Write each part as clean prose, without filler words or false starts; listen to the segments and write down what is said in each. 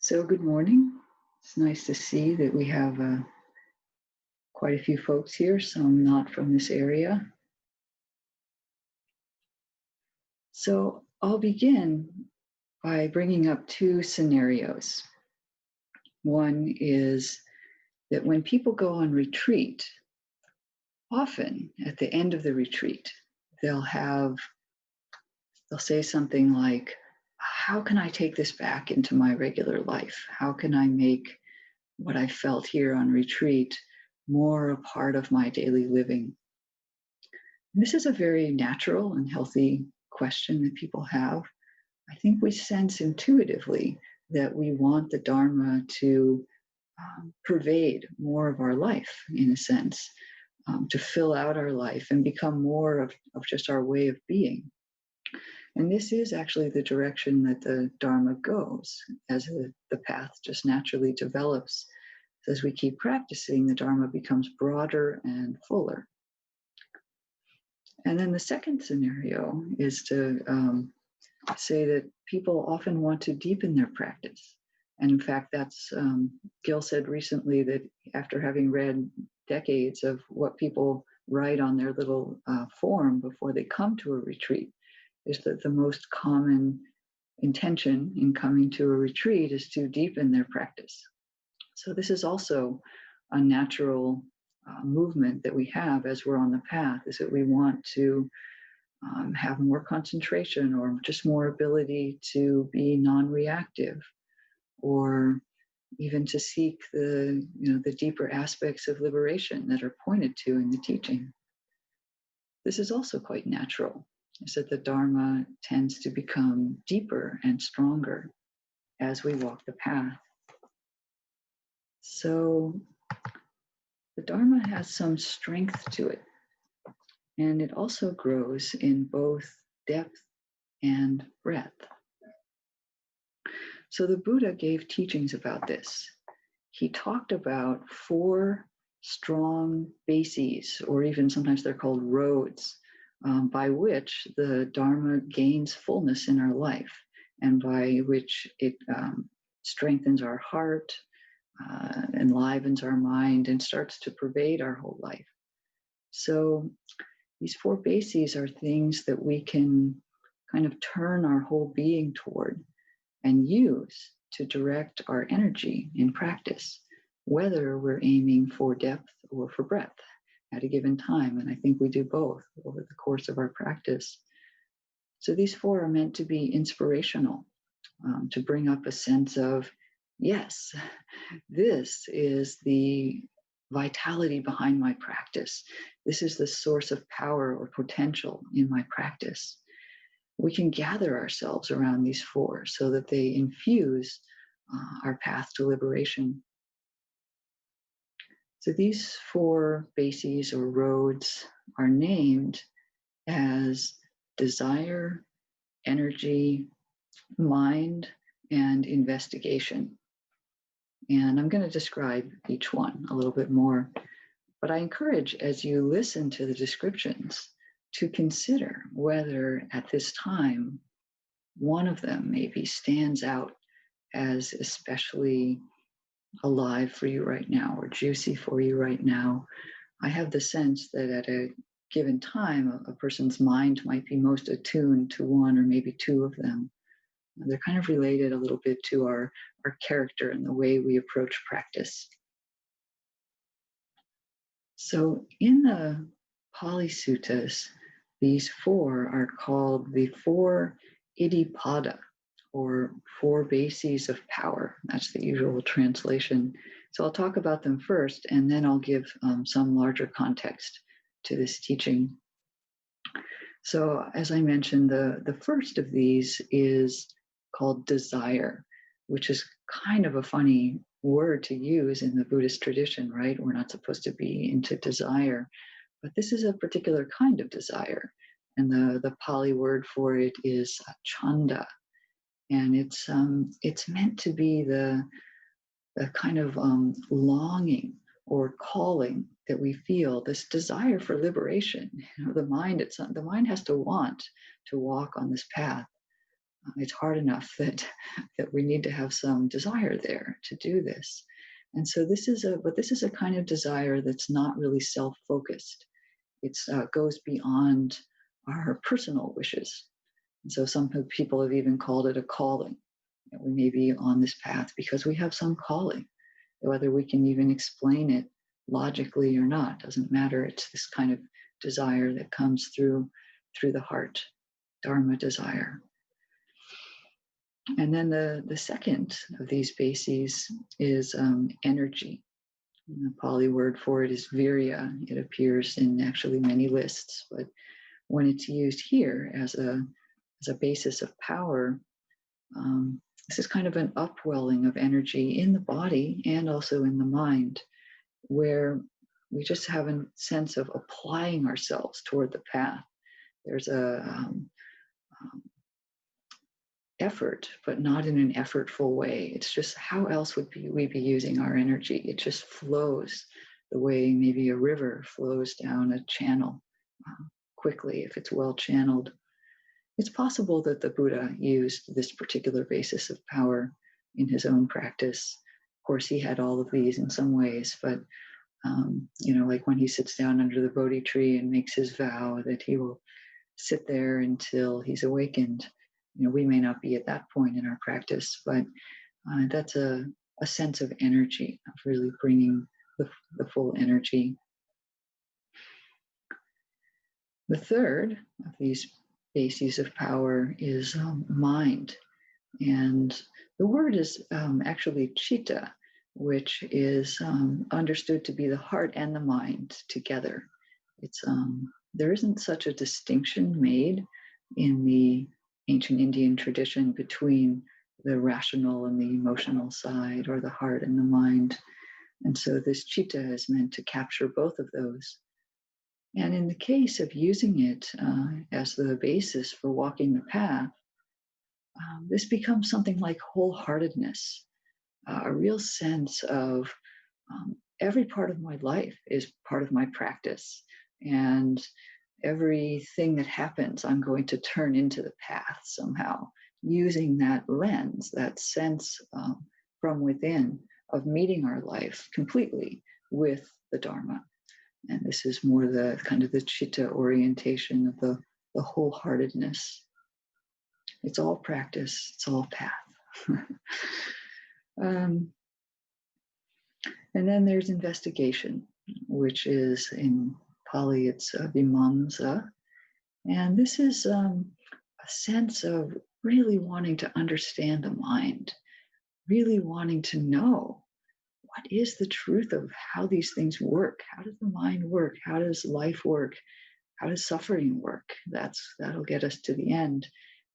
So good morning. It's nice to see that we have quite a few folks here, some not from this area. So I'll begin by bringing up two scenarios. One is that when people go on retreat, often at the end of the retreat, they'll say something like, how can I take this back into my regular life? How can I make what I felt here on retreat more a part of my daily living? And this is a very natural and healthy question that people have. I think we sense intuitively that we want the Dharma to pervade more of our life, in a sense, to fill out our life and become more of just our way of being. And this is actually the direction that the Dharma goes as the path just naturally develops. As we keep practicing, the Dharma becomes broader and fuller. And then the second scenario is to say that people often want to deepen their practice. And in fact, that's Gil said recently that after having read decades of what people write on their little form before they come to a retreat, is that the most common intention in coming to a retreat is to deepen their practice. So this is also a natural movement that we have as we're on the path, is that we want to have more concentration or just more ability to be non-reactive, or even to seek the deeper aspects of liberation that are pointed to in the teaching. This is also quite natural, is that the Dharma tends to become deeper and stronger as we walk the path. So the Dharma has some strength to it, and it also grows in both depth and breadth. So the Buddha gave teachings about this. He talked about 4 strong bases, or even sometimes they're called roads, by which the Dharma gains fullness in our life, and by which it strengthens our heart, enlivens our mind, and starts to pervade our whole life. So these 4 bases are things that we can kind of turn our whole being toward and use to direct our energy in practice, whether we're aiming for depth or for breadth at a given time. And I think we do both over the course of our practice. So these 4 are meant to be inspirational, to bring up a sense of, yes, this is the vitality behind my practice. This is the source of power or potential in my practice. We can gather ourselves around these 4 so that they infuse our path to liberation. So these 4 bases or roads are named as desire, energy, mind, and investigation. And I'm going to describe each one a little bit more. But I encourage, as you listen to the descriptions, to consider whether at this time one of them maybe stands out as especially alive for you right now or juicy for you right now. I have the sense that at a given time, a person's mind might be most attuned to one or maybe 2 of them. They're kind of related a little bit to our character and the way we approach practice. So in the Pali Suttas, these 4 are called the 4 Iddhipada, or 4 bases of power. That's the usual translation. So I'll talk about them first, and then I'll give some larger context to this teaching. So as I mentioned, the first of these is called desire, which is kind of a funny word to use in the Buddhist tradition, right? We're not supposed to be into desire, but this is a particular kind of desire. And the Pali word for it is chanda. And it's meant to be the kind of longing or calling that we feel, this desire for liberation. The mind has to want to walk on this path. It's hard enough that we need to have some desire there to do this. And so this is a kind of desire that's not really self-focused. It's goes beyond our personal wishes. And so some people have even called it a calling. That we may be on this path because we have some calling. Whether we can even explain it logically or not doesn't matter. It's this kind of desire that comes through the heart, Dharma desire. And then the second of these bases is energy. And the Pali word for it is virya. It appears in actually many lists, but when it's used here as a basis of power, this is kind of an upwelling of energy in the body and also in the mind, where we just have a sense of applying ourselves toward the path. There's a effort, but not in an effortful way. It's just how else would we be using our energy? It just flows the way maybe a river flows down a channel quickly if it's well channeled. It's possible that the Buddha used this particular basis of power in his own practice. Of course, he had all of these in some ways, but like when he sits down under the Bodhi tree and makes his vow that he will sit there until he's awakened. We may not be at that point in our practice, but that's a sense of energy, of really bringing the full energy. The third of these bases of power is mind. And the word is actually chitta, which is understood to be the heart and the mind together. It's there isn't such a distinction made in the ancient Indian tradition between the rational and the emotional side, or the heart and the mind. And so this chitta is meant to capture both of those. And in the case of using it as the basis for walking the path, this becomes something like wholeheartedness, a real sense of every part of my life is part of my practice. And everything that happens, I'm going to turn into the path somehow, using that lens, that sense from within of meeting our life completely with the Dharma. And this is more the kind of the chitta orientation of the wholeheartedness. It's all practice, it's all path. And then there's investigation, which is in Pali, it's vimamsa. And this is a sense of really wanting to understand the mind, really wanting to know what is the truth of how these things work. How does the mind work? How does life work? How does suffering work? That'll get us to the end.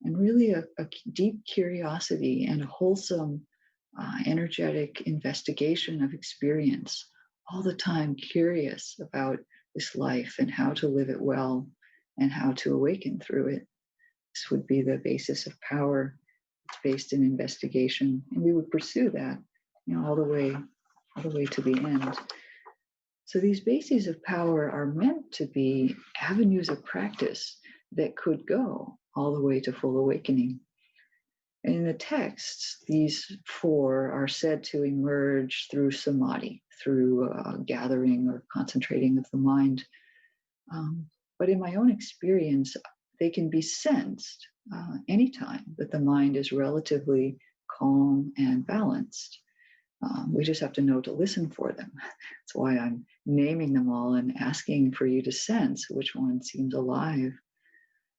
And really a deep curiosity and a wholesome, energetic investigation of experience, all the time curious about this life and how to live it well and how to awaken through it. This would be the basis of power. It's based in investigation, and we would pursue that, all the way to the end. So these bases of power are meant to be avenues of practice that could go all the way to full awakening. In the texts, these four are said to emerge through samadhi, through gathering or concentrating of the mind. But in my own experience, they can be sensed anytime that the mind is relatively calm and balanced. We just have to know to listen for them. That's why I'm naming them all and asking for you to sense which one seems alive.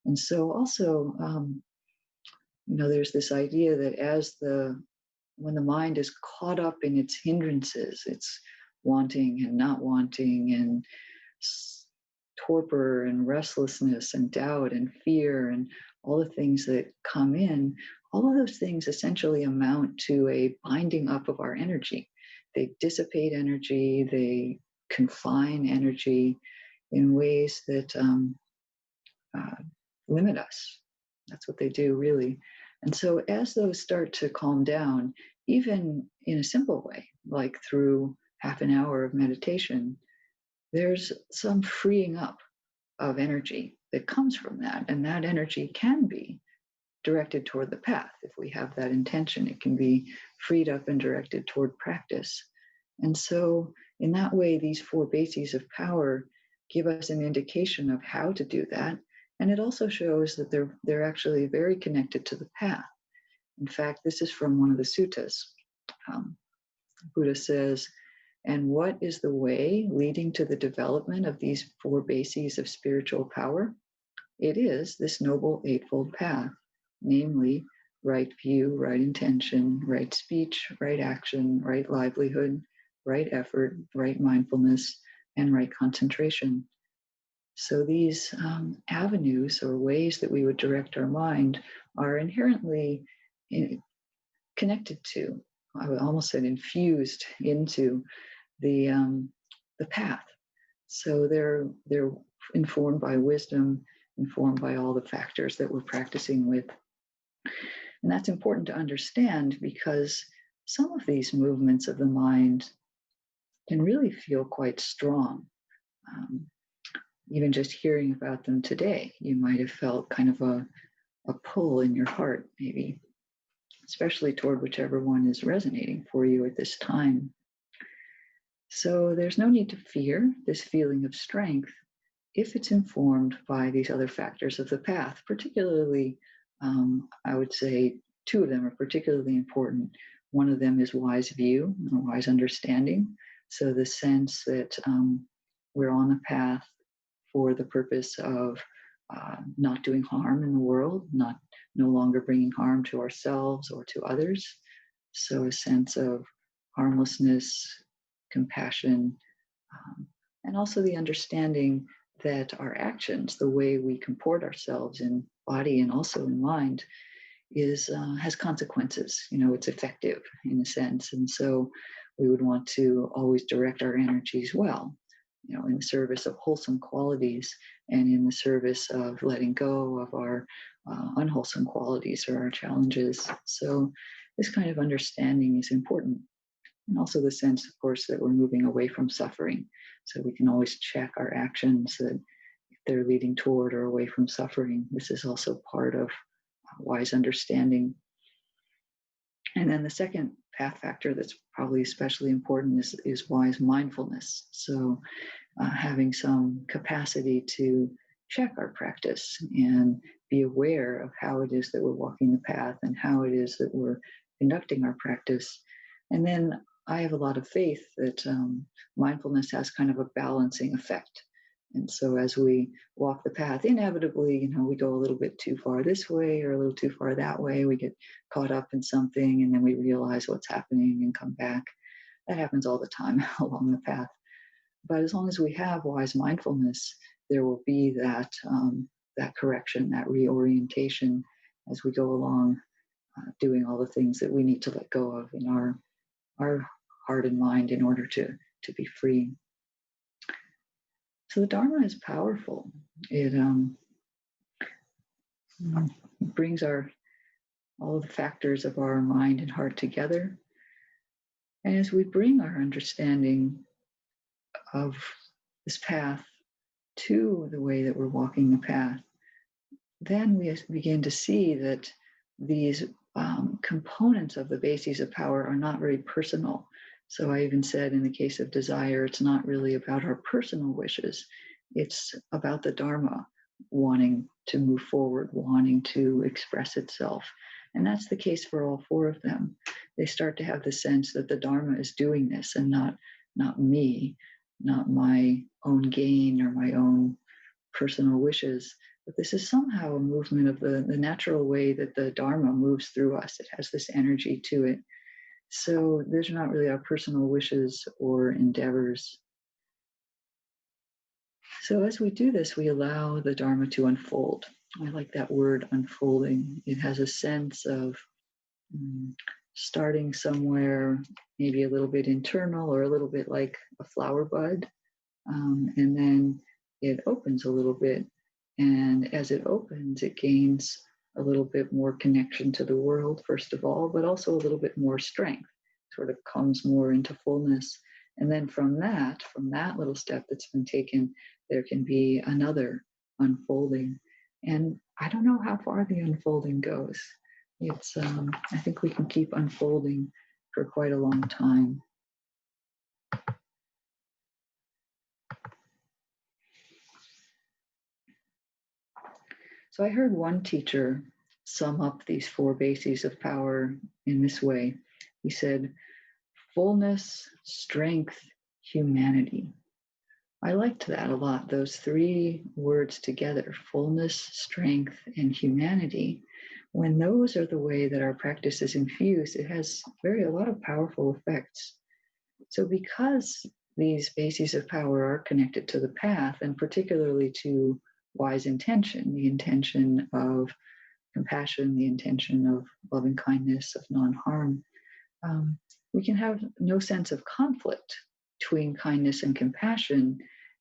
And so also, there's this idea that when the mind is caught up in its hindrances, its wanting and not wanting, and torpor and restlessness and doubt and fear and all the things that come in, all of those things essentially amount to a binding up of our energy. They dissipate energy, they confine energy in ways that limit us. That's what they do, really. And so as those start to calm down, even in a simple way, like through half an hour of meditation, there's some freeing up of energy that comes from that. And that energy can be directed toward the path. If we have that intention, it can be freed up and directed toward practice. And so, in that way, these four bases of power give us an indication of how to do that. And it also shows that they're actually very connected to the path. In fact, this is from one of the suttas. Um, Buddha says, and what is the way leading to the development of these four bases of spiritual power? It is this noble eightfold path, namely right view, right intention, right speech, right action, right livelihood, right effort, right mindfulness, and right concentration. So these avenues or ways that we would direct our mind are inherently connected to, I would almost say infused into the path. So they're informed by wisdom, informed by all the factors that we're practicing with. And that's important to understand because some of these movements of the mind can really feel quite strong. Um, Even just hearing about them today, you might have felt kind of a pull in your heart, maybe, especially toward whichever one is resonating for you at this time. So there's no need to fear this feeling of strength if it's informed by these other factors of the path. Particularly, I would say two of them are particularly important. One of them is wise view, wise understanding. So the sense that we're on the path for the purpose of not doing harm in the world, no longer bringing harm to ourselves or to others. So a sense of harmlessness, compassion, and also the understanding that our actions, the way we comport ourselves in body and also in mind, is has consequences. It's effective in a sense, and so we would want to always direct our energies well. In the service of wholesome qualities and in the service of letting go of our unwholesome qualities or our challenges. So this kind of understanding is important. And also the sense, of course, that we're moving away from suffering. So we can always check our actions that if they're leading toward or away from suffering. This is also part of wise understanding. And then the second path factor that's probably especially important is wise mindfulness. So having some capacity to check our practice and be aware of how it is that we're walking the path and how it is that we're conducting our practice. And then I have a lot of faith that mindfulness has kind of a balancing effect. And so as we walk the path, inevitably, we go a little bit too far this way or a little too far that way. We get caught up in something and then we realize what's happening and come back. That happens all the time along the path. But as long as we have wise mindfulness, there will be that correction, that reorientation as we go along, doing all the things that we need to let go of in our heart and mind in order to be free. So the Dharma is powerful. It brings all the factors of our mind and heart together. And as we bring our understanding of this path to the way that we're walking the path, then we begin to see that these components of the bases of power are not very personal. So I even said in the case of desire, it's not really about our personal wishes. It's about the Dharma wanting to move forward, wanting to express itself. And that's the case for all four of them. They start to have the sense that the Dharma is doing this and not me, not my own gain or my own personal wishes. But this is somehow a movement of the natural way that the Dharma moves through us. It has this energy to it. So these are not really our personal wishes or endeavors. So as we do this, we allow the Dharma to unfold. I like that word, unfolding. It has a sense of starting somewhere, maybe a little bit internal or a little bit like a flower bud. And then it opens a little bit. And as it opens, it gains a little bit more connection to the world, first of all, but also a little bit more strength, sort of comes more into fullness. And then from that little step that's been taken, there can be another unfolding. And I don't know how far the unfolding goes. It's, I think we can keep unfolding for quite a long time. So I heard one teacher sum up these four bases of power in this way. He said, fullness, strength, humanity. I liked that a lot, those three words together, fullness, strength, and humanity. When those are the way that our practice is infused, it has a lot of powerful effects. So because these bases of power are connected to the path, and particularly to wise intention, the intention of compassion, the intention of loving kindness, of non-harm, we can have no sense of conflict between kindness and compassion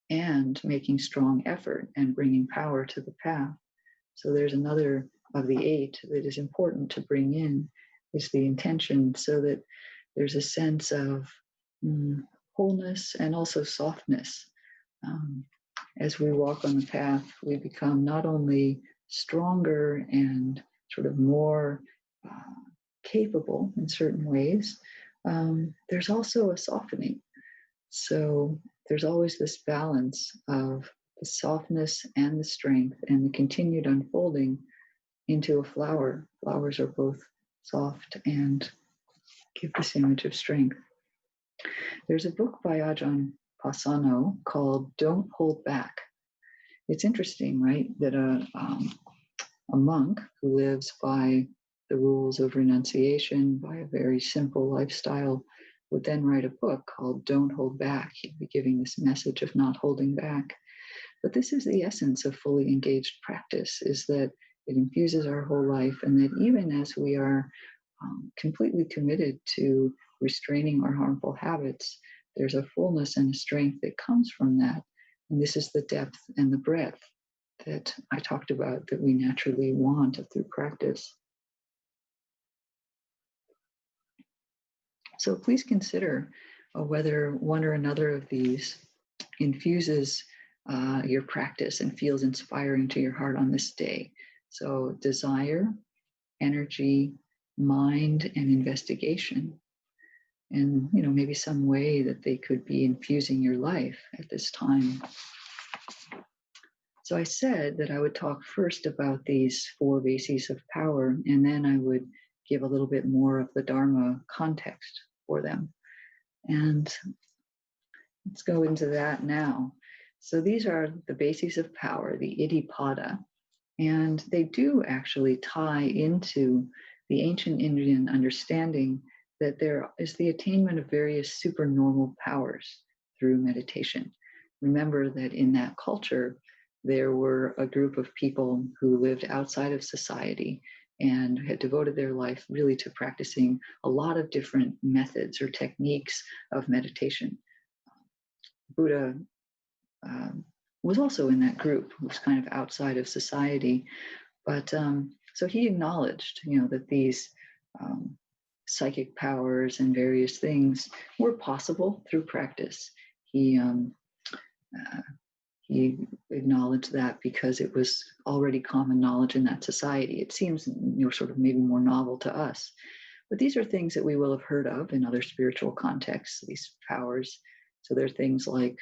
and making strong effort and bringing power to the path. So there's another of the eight that is important to bring in, is the intention, so that there's a sense of wholeness and also softness. As we walk on the path, we become not only stronger and sort of more capable in certain ways, there's also a softening. So there's always this balance of the softness and the strength and the continued unfolding into a flower. Flowers are both soft and give this image of strength. There's a book by Ajahn Pasano called Don't Hold Back. It's interesting, right, that a monk who lives by the rules of renunciation, by a very simple lifestyle, would then write a book called Don't Hold Back. He'd be giving this message of not holding back. But this is the essence of fully engaged practice, is that it infuses our whole life, and that even as we are completely committed to restraining our harmful habits, there's a fullness and a strength that comes from that. And this is the depth and the breadth that I talked about that we naturally want through practice. So please consider whether one or another of these infuses your practice and feels inspiring to your heart on this day. So desire, energy, mind, and investigation. And maybe some way that they could be infusing your life at this time. So I said that I would talk first about these four bases of power, and then I would give a little bit more of the Dharma context for them. And let's go into that now. So these are the bases of power, the Iddhipada, and they do actually tie into the ancient Indian understanding that there is the attainment of various supernormal powers through meditation. Remember that in that culture, there were a group of people who lived outside of society and had devoted their life really to practicing a lot of different methods or techniques of meditation. Buddha was also in that group, who was kind of outside of society. But so he acknowledged, that these psychic powers and various things were possible through practice. He acknowledged that because it was already common knowledge in that society. It seems, sort of maybe more novel to us. But these are things that we will have heard of in other spiritual contexts, these powers. So there are things like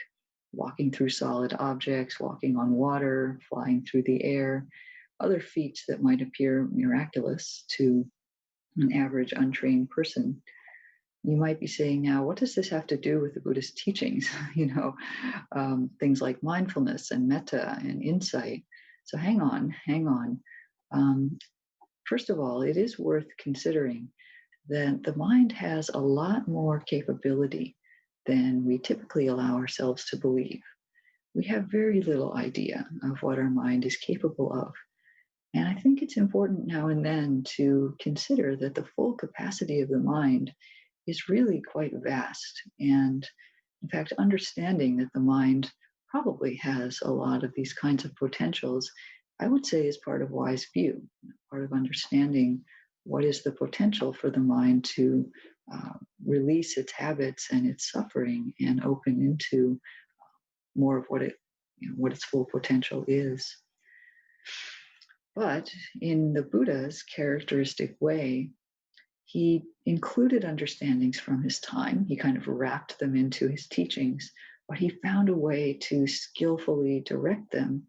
walking through solid objects, walking on water, flying through the air, other feats that might appear miraculous to an average untrained person. You might be saying now, what does this have to do with the Buddhist teachings? Things like mindfulness and metta and insight. So hang on. First of all, it is worth considering that the mind has a lot more capability than we typically allow ourselves to believe. We have very little idea of what our mind is capable of. And I think it's important now and then to consider that the full capacity of the mind is really quite vast. And in fact, understanding that the mind probably has a lot of these kinds of potentials, I would say is part of wise view, part of understanding what is the potential for the mind to release its habits and its suffering and open into more of what its full potential is. But in the Buddha's characteristic way, he included understandings from his time. He kind of wrapped them into his teachings, but he found a way to skillfully direct them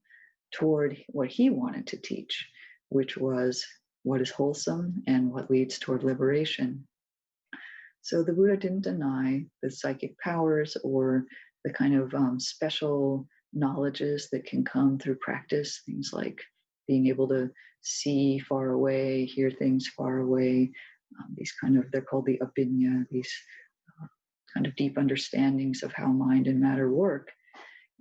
toward what he wanted to teach, which was what is wholesome and what leads toward liberation. So the Buddha didn't deny the psychic powers or the kind of special knowledges that can come through practice, things like being able to see far away, hear things far away, these kind of, they're called the abhinya, these kind of deep understandings of how mind and matter work.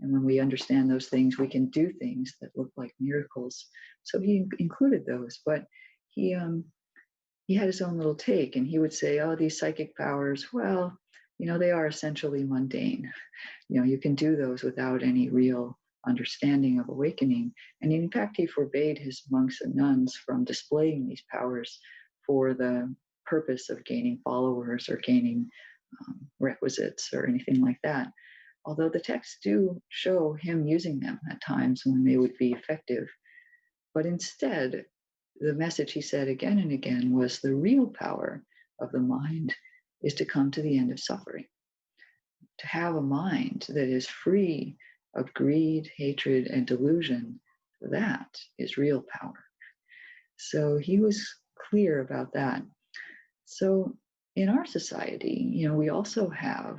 And when we understand those things, we can do things that look like miracles. So he included those, but he he had his own little take, and he would say, oh, these psychic powers, well, they are essentially mundane. You can do those without any real understanding of awakening. And in fact, he forbade his monks and nuns from displaying these powers for the purpose of gaining followers or gaining requisites or anything like that. Although the texts do show him using them at times when they would be effective. But instead, the message he said again and again was the real power of the mind is to come to the end of suffering, to have a mind that is free of greed, hatred, and delusion. That is real power. So he was clear about that. So in our society, we also have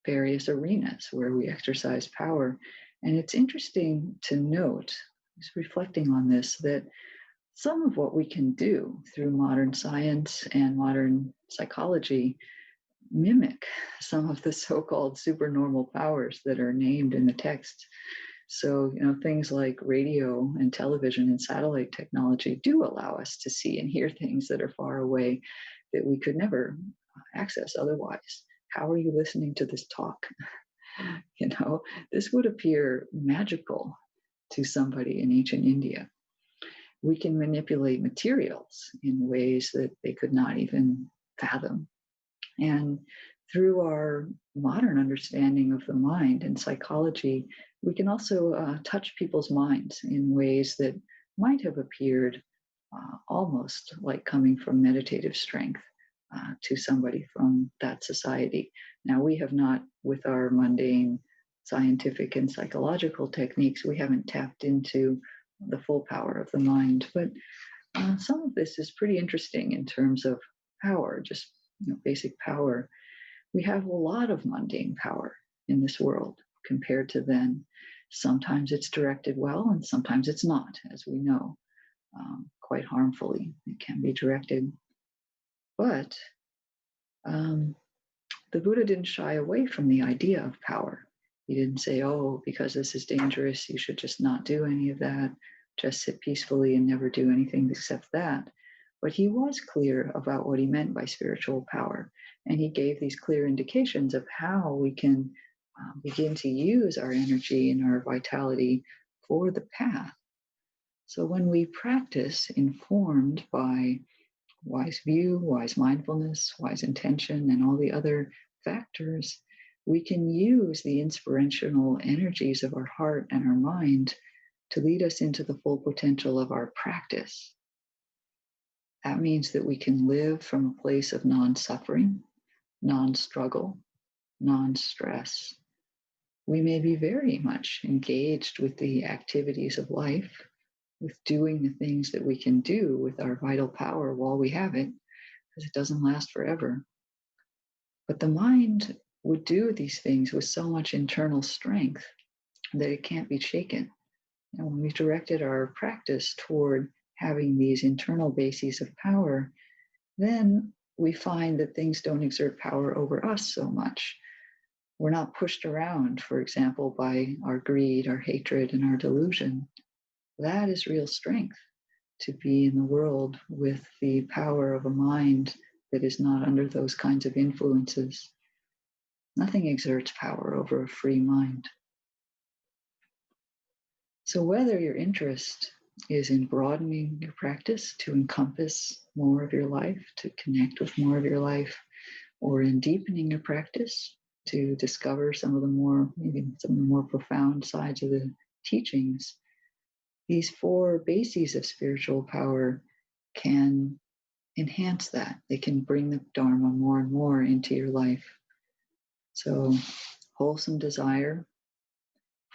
various arenas where we exercise power. And it's interesting to note, just reflecting on this, that some of what we can do through modern science and modern psychology mimic some of the so-called supernormal powers that are named in the text. So, things like radio and television and satellite technology do allow us to see and hear things that are far away that we could never access otherwise. How are you listening to this talk? This would appear magical to somebody in ancient India. We can manipulate materials in ways that they could not even fathom. And through our modern understanding of the mind and psychology, we can also touch people's minds in ways that might have appeared almost like coming from meditative strength to somebody from that society. Now, we have not, with our mundane scientific and psychological techniques, we haven't tapped into the full power of the mind. But some of this is pretty interesting in terms of power, just basic power. We have a lot of mundane power in this world compared to then. Sometimes it's directed well, and sometimes it's not, as we know, quite harmfully. It can be directed. But the Buddha didn't shy away from the idea of power. He didn't say, oh, because this is dangerous, you should just not do any of that, just sit peacefully and never do anything except that. But he was clear about what he meant by spiritual power. And he gave these clear indications of how we can begin to use our energy and our vitality for the path. So when we practice informed by wise view, wise mindfulness, wise intention, and all the other factors, we can use the inspirational energies of our heart and our mind to lead us into the full potential of our practice. That means that we can live from a place of non-suffering, non-struggle, non-stress. We may be very much engaged with the activities of life, with doing the things that we can do with our vital power while we have it, because it doesn't last forever. But the mind would do these things with so much internal strength that it can't be shaken. And when we've directed our practice toward having these internal bases of power, then we find that things don't exert power over us so much. We're not pushed around, for example, by our greed, our hatred, and our delusion. That is real strength, to be in the world with the power of a mind that is not under those kinds of influences. Nothing exerts power over a free mind. So whether your interest is in broadening your practice to encompass more of your life, to connect with more of your life, or in deepening your practice to discover maybe some of the more profound sides of the teachings, these four bases of spiritual power can enhance that. They can bring the Dharma more and more into your life. So, wholesome desire,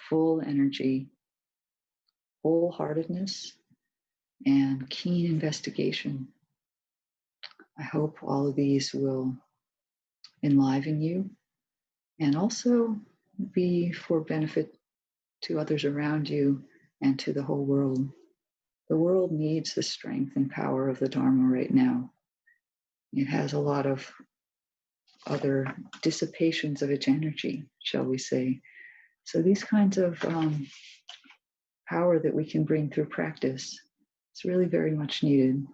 full energy, wholeheartedness, and keen investigation. I hope all of these will enliven you and also be for benefit to others around you and to the whole world. The world needs the strength and power of the Dharma right now. It has a lot of other dissipations of its energy, shall we say. So these kinds of power that we can bring through practice is really very much needed.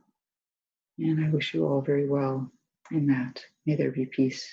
And I wish you all very well in that. May there be peace.